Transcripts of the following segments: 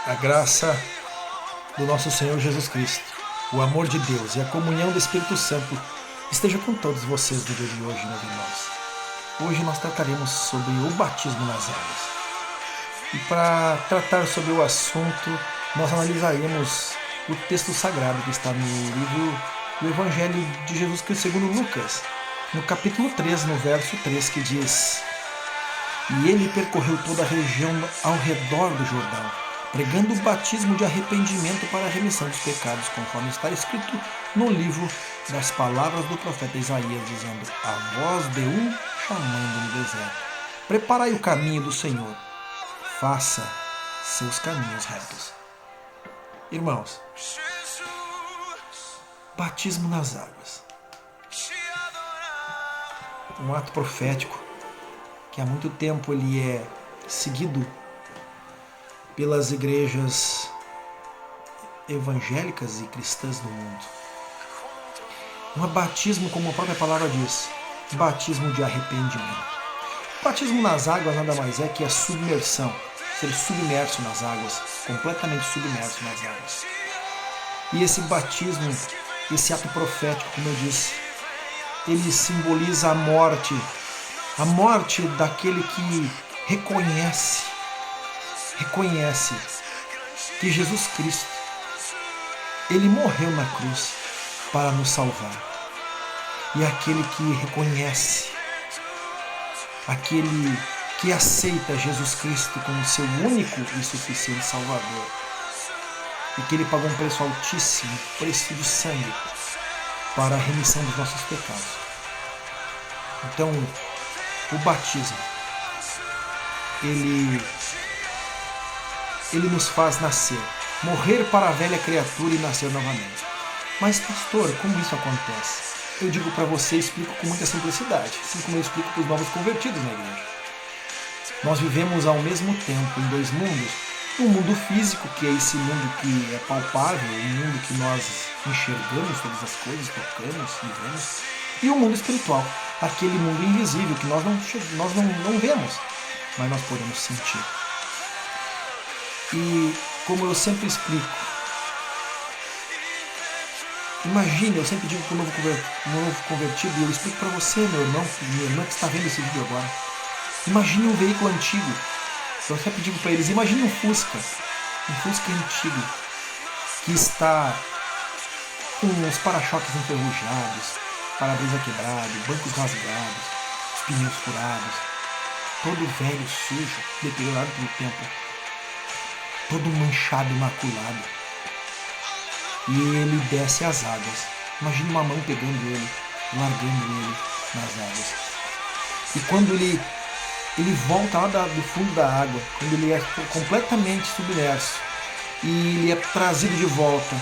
A graça do nosso Senhor Jesus Cristo, o amor de Deus e a comunhão do Espírito Santo esteja com todos vocês no dia de hoje, meus irmãos. Hoje nós trataremos sobre o batismo nas águas. E para tratar sobre o assunto, nós analisaremos o texto sagrado que está no livro do Evangelho de Jesus Cristo segundo Lucas, no capítulo 3, no verso 3, que diz: E ele percorreu toda a região ao redor do Jordão, pregando o batismo de arrependimento para a remissão dos pecados, conforme está escrito no livro das palavras do profeta Isaías, dizendo: A voz de um chamando no deserto: Preparai o caminho do Senhor, faça seus caminhos retos. Irmãos, batismo nas águas, um ato profético que há muito tempo ele é seguido pelas igrejas evangélicas e cristãs do mundo. Um batismo, como a própria palavra diz, batismo de arrependimento. Batismo nas águas nada mais é que a submersão, ser submerso nas águas, completamente submerso nas águas. E esse batismo, esse ato profético, como eu disse, ele simboliza a morte daquele que reconhece que Jesus Cristo, ele morreu na cruz para nos salvar. E aquele que reconhece, aquele que aceita Jesus Cristo como seu único e suficiente Salvador, e que ele pagou um preço altíssimo, preço de sangue, para a remissão dos nossos pecados. Então, o batismo, ele nos faz nascer, morrer para a velha criatura e nascer novamente. Mas, pastor, como isso acontece? Eu digo para você, explico com muita simplicidade, assim como eu explico para os novos convertidos na igreja. Nós vivemos ao mesmo tempo em dois mundos: um mundo físico, que é esse mundo que é palpável, um mundo que nós enxergamos todas as coisas, tocamos, vivemos, e um mundo espiritual, aquele mundo invisível que nós não vemos, mas nós podemos sentir. E como eu sempre explico, imagine, eu sempre digo para o novo convertido, e eu explico para você, meu irmão, minha irmã que está vendo esse vídeo agora, imagine um veículo antigo. Eu sempre digo para eles, imagine um Fusca antigo, que está com os para-choques enferrujados, para-brisa quebrado, bancos rasgados, os pneus furados, todo velho, sujo, deteriorado pelo tempo, todo manchado, maculado. E ele desce as águas. Imagine uma mão pegando ele, largando ele nas águas. E quando ele volta lá do fundo da água, quando ele é completamente submerso e ele é trazido de volta,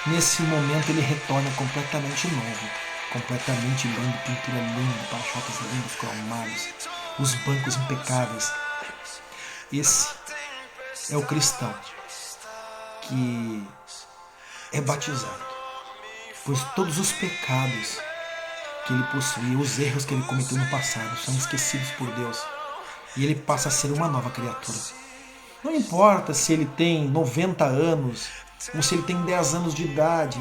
nesse momento ele retorna completamente novo, completamente lindo, pintura linda, para-choques lindos, cromados, os bancos impecáveis. Esse é o cristão que é batizado, pois todos os pecados que ele possuía, os erros que ele cometeu no passado, são esquecidos por Deus, e ele passa a ser uma nova criatura. Não importa se ele tem 90 anos ou se ele tem 10 anos de idade,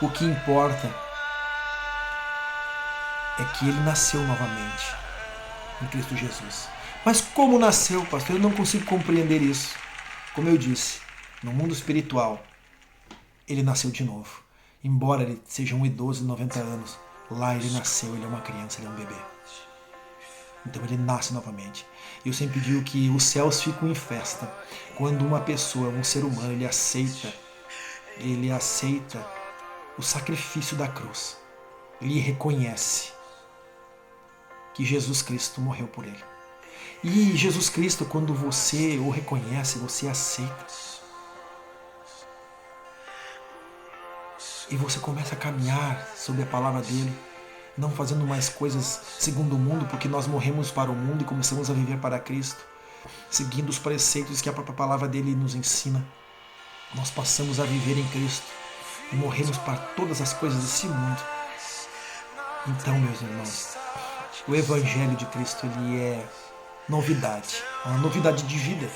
o que importa é que ele nasceu novamente em Cristo Jesus. Mas como nasceu, pastor? Eu não consigo compreender isso. Como eu disse, no mundo espiritual, ele nasceu de novo. Embora ele seja um idoso de 90 anos, lá ele nasceu, ele é uma criança, ele é um bebê. Então ele nasce novamente. Eu sempre digo que os céus ficam em festa quando uma pessoa, um ser humano, ele aceita o sacrifício da cruz. Ele reconhece que Jesus Cristo morreu por ele. E Jesus Cristo, quando você o reconhece, você aceita. E você começa a caminhar sob a palavra dele, não fazendo mais coisas segundo o mundo, porque nós morremos para o mundo e começamos a viver para Cristo, seguindo os preceitos que a própria palavra dele nos ensina. Nós passamos a viver em Cristo e morremos para todas as coisas desse mundo. Então, meus irmãos, o Evangelho de Cristo, ele é novidade, uma novidade de vida.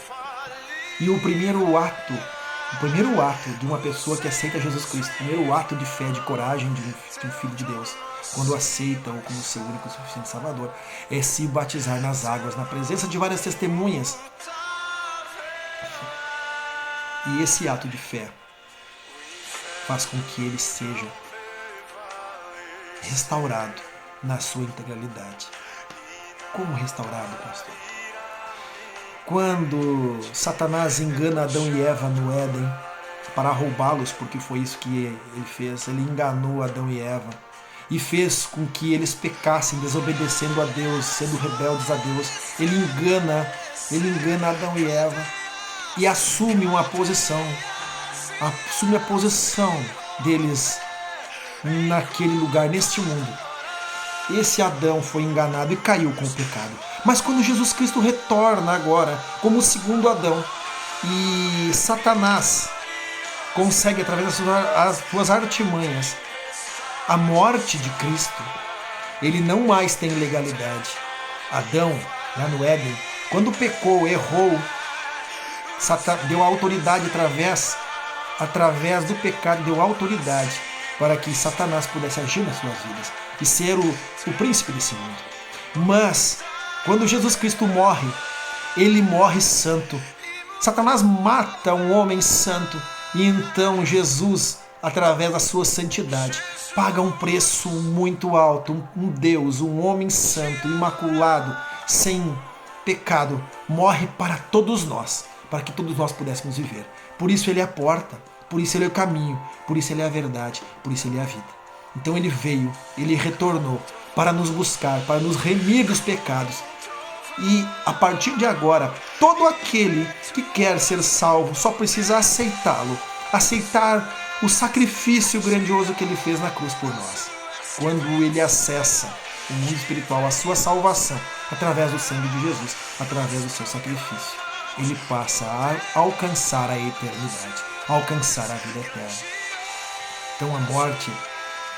E o primeiro ato de uma pessoa que aceita Jesus Cristo, o primeiro ato de fé, de coragem de um filho de Deus, quando aceita-o como seu único e suficiente Salvador, é se batizar nas águas, na presença de várias testemunhas. E esse ato de fé faz com que ele seja restaurado na sua integralidade. Como restaurado, pastor? Quando Satanás engana Adão e Eva no Éden para roubá-los, porque foi isso que ele fez, ele enganou Adão e Eva e fez com que eles pecassem, desobedecendo a Deus, sendo rebeldes a Deus. Ele engana Adão e Eva e assume a posição deles naquele lugar, neste mundo. Esse Adão foi enganado e caiu com o pecado. Mas quando Jesus Cristo retorna agora como o segundo Adão e Satanás consegue, através das suas artimanhas, a morte de Cristo, ele não mais tem legalidade. Adão, lá no Éden, quando pecou, errou, deu autoridade através do pecado, deu autoridade para que Satanás pudesse agir nas suas vidas e ser o príncipe desse mundo. Mas, quando Jesus Cristo morre, ele morre santo. Satanás mata um homem santo e então Jesus, através da sua santidade, paga um preço muito alto. Um Deus, um homem santo, imaculado, sem pecado, morre para todos nós, para que todos nós pudéssemos viver. Por isso ele é a porta, por isso ele é o caminho, por isso ele é a verdade, por isso ele é a vida. Então ele veio, ele retornou para nos buscar, para nos remir dos pecados. E a partir de agora, todo aquele que quer ser salvo só precisa aceitá-lo, aceitar o sacrifício grandioso que ele fez na cruz por nós. Quando ele acessa o mundo espiritual, a sua salvação, através do sangue de Jesus, através do seu sacrifício, ele passa a alcançar a eternidade, a alcançar a vida eterna. Então a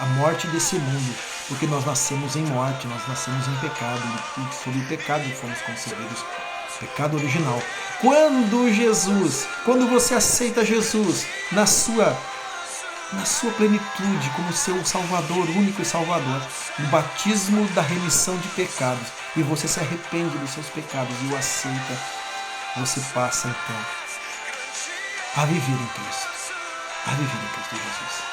morte desse mundo, porque nós nascemos em morte, nós nascemos em pecado, e sobre o pecado fomos concebidos, pecado original. Quando você aceita Jesus na sua plenitude, como seu Salvador, único e Salvador, no batismo da remissão de pecados, e você se arrepende dos seus pecados e o aceita, você passa então a viver em Cristo, Jesus.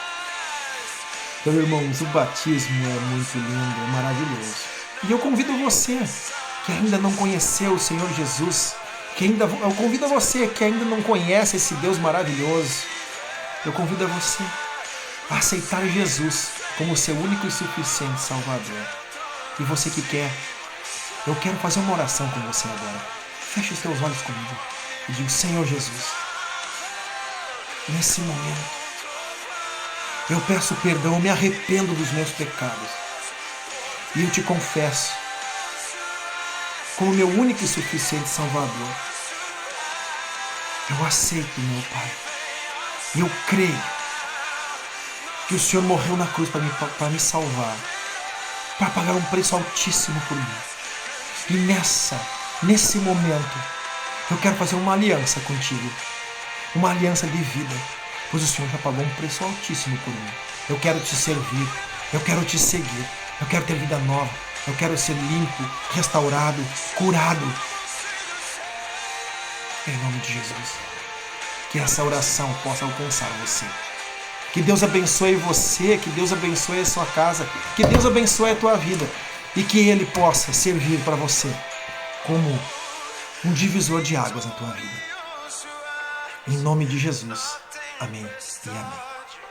Então, irmãos, o batismo é muito lindo, é maravilhoso. E eu convido você que ainda não conheceu o Senhor Jesus, eu convido você que ainda não conhece esse Deus maravilhoso, eu convido você a aceitar Jesus como seu único e suficiente Salvador. E você que quer, eu quero fazer uma oração com você agora. Feche os teus olhos comigo e diga: Senhor Jesus, nesse momento, eu peço perdão, eu me arrependo dos meus pecados. E eu te confesso como meu único e suficiente Salvador. Eu aceito, meu Pai. E eu creio que o Senhor morreu na cruz para me salvar, para pagar um preço altíssimo por mim. E nesse momento, eu quero fazer uma aliança contigo. Uma aliança de vida. Pois o Senhor já pagou um preço altíssimo por mim. Eu quero te servir, eu quero te seguir, eu quero ter vida nova, eu quero ser limpo, restaurado, curado. Em nome de Jesus, que essa oração possa alcançar você. Que Deus abençoe você, que Deus abençoe a sua casa, que Deus abençoe a tua vida e que Ele possa servir para você como um divisor de águas na tua vida. Em nome de Jesus. Amém e amém.